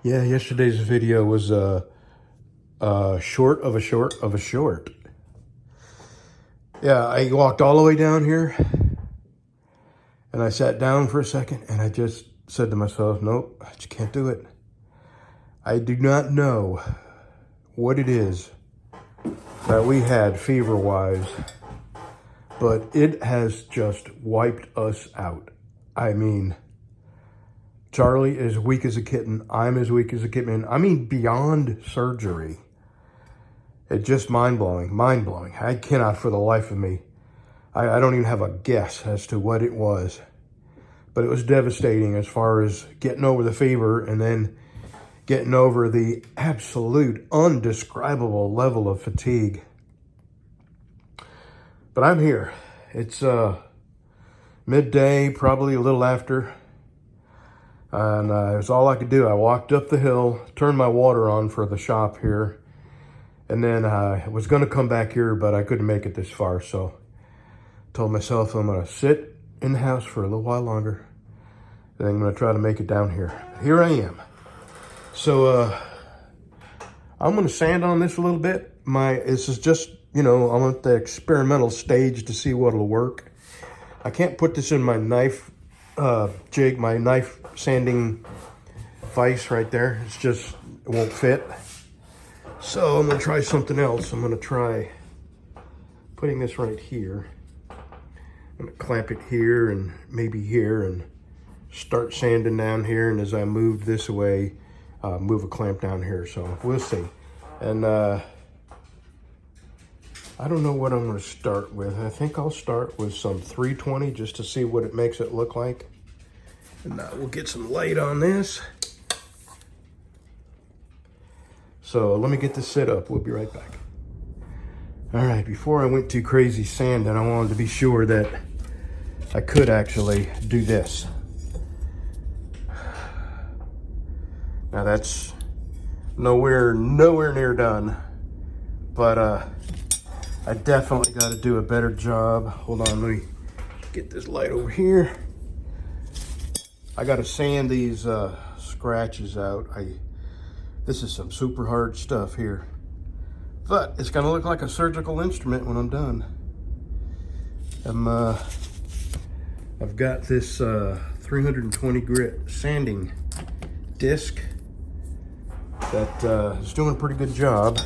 Yeah, yesterday's video was short of a short of a short. Yeah, I walked all the way down here and I sat down for a second and I just said to myself, nope, I just can't do it. I do not know what it is that we had fever-wise, but it has just wiped us out. I mean, Charlie is weak as a kitten. I'm as weak as a kitten. I mean, beyond surgery. It's just mind-blowing, mind-blowing. I cannot for the life of me. I don't even have a guess as to what it was. But it was devastating as far as getting over the fever and then getting over the absolute undescribable level of fatigue. But I'm here. It's midday, probably a little after. And it was all I could do. I walked up the hill, turned my water on for the shop here. And then I was going to come back here, but I couldn't make it this far. So I told myself I'm going to sit in the house for a little while longer. And I'm going to try to make it down here. Here I am. So I'm going to sand on this a little bit. This is just, I'm at the experimental stage to see what'll work. I can't put this in my knife jig, my knife sanding vise right there. It's just, it won't fit. So I'm going to try something else. I'm going to try putting this right here. I'm going to clamp it here and maybe here and start sanding down here. And as I move this away, move a clamp down here. So we'll see. And I don't know what I'm going to start with. I think I'll start with some 320 just to see what it makes it look like. And we'll get some light on this. So let me get this set up. We'll be right back. All right, before I went too crazy sanding, I wanted to be sure that I could actually do this. Now that's nowhere near done, but I definitely got to do a better job. Hold on, let me get this light over here. I got to sand these scratches out. This is some super hard stuff here, but it's gonna look like a surgical instrument when I'm done. I've got this 320 grit sanding disc that is doing a pretty good job.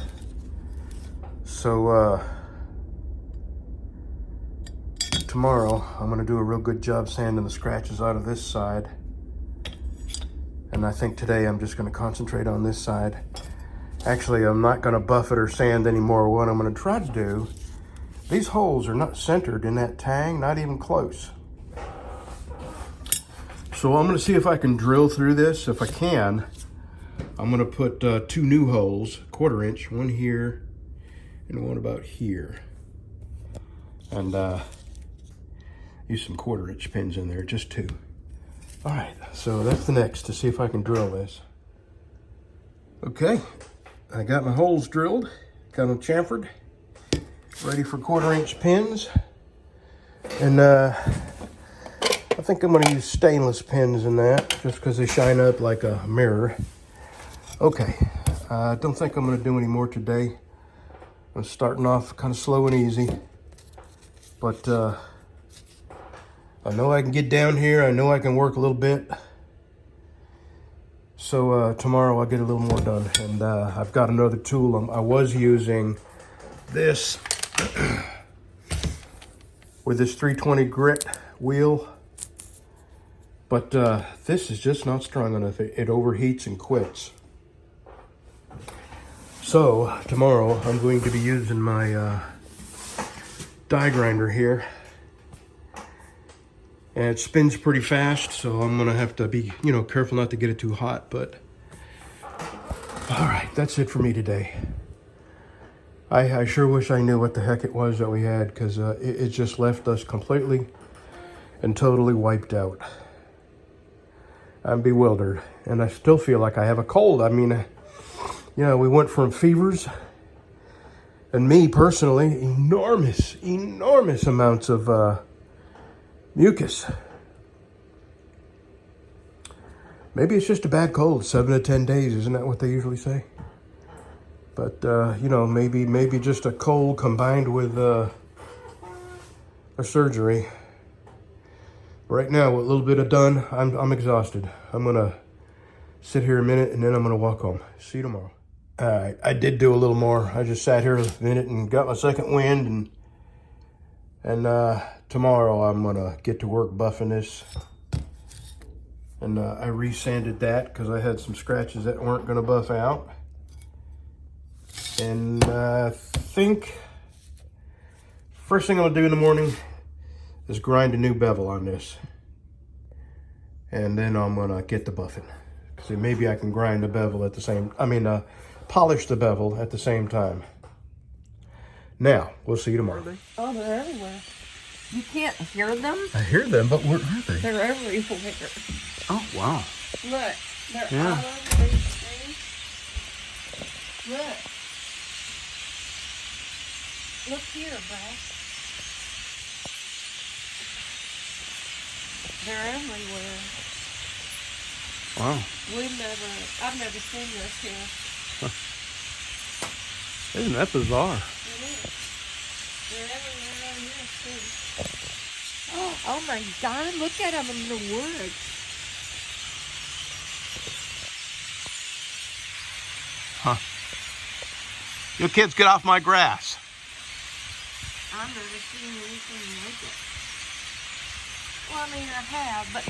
So tomorrow I'm gonna do a real good job sanding the scratches out of this side. And I think today I'm just going to concentrate on this side. Actually, I'm not going to buff it or sand anymore. What I'm going to try to do, these holes are not centered in that tang, not even close. So I'm going to see if I can drill through this. If I can, I'm going to put 2 new holes, 1/4 inch, one here and one about here. And use some 1/4 inch pins in there, just 2. All right, so that's the next, to see if I can drill this. Okay, I got my holes drilled, got them chamfered, ready for 1/4 inch pins. And I think I'm gonna use stainless pins in that, just because they shine up like a mirror. Okay, I don't think I'm gonna do any more today. I'm starting off kind of slow and easy, but I know I can get down here. I know I can work a little bit. So tomorrow I'll get a little more done. And I've got another tool. I was using this with this 320 grit wheel. But this is just not strong enough. It overheats and quits. So tomorrow I'm going to be using my die grinder here. And it spins pretty fast, so I'm gonna have to be, careful not to get it too hot, but all right, that's it for me today. I sure wish I knew what the heck it was that we had, because it just left us completely and totally wiped out. I'm bewildered, and I still feel like I have a cold. I mean, we went from fevers, and me personally, enormous amounts of mucus. Maybe it's just a bad cold, 7 to 10 days. Isn't that what they usually say? But, you know, maybe just a cold combined with a surgery. Right now, with a little bit of done, I'm exhausted. I'm going to sit here a minute, and then I'm going to walk home. See you tomorrow. All right, I did do a little more. I just sat here a minute and got my second wind, and tomorrow I'm going to get to work buffing this. And I resanded that because I had some scratches that weren't going to buff out. And I think first thing I'm going to do in the morning is grind a new bevel on this. And then I'm going to get the buffing. Because maybe I can grind the bevel at the same, polish the bevel at the same time. Now, we'll see you tomorrow. Oh, they're everywhere. You can't hear them? I hear them, but where are they? They're everywhere. Oh, wow. Look, they're Yeah. all over these trees. Look. Look here, Brad. They're everywhere. Wow. I've never seen this here. Isn't that bizarre? It is. They're everywhere on this too. Oh my God, look at them in the woods. Huh. You kids get off my grass. I've never seen anything like it. Well, I mean, I have, but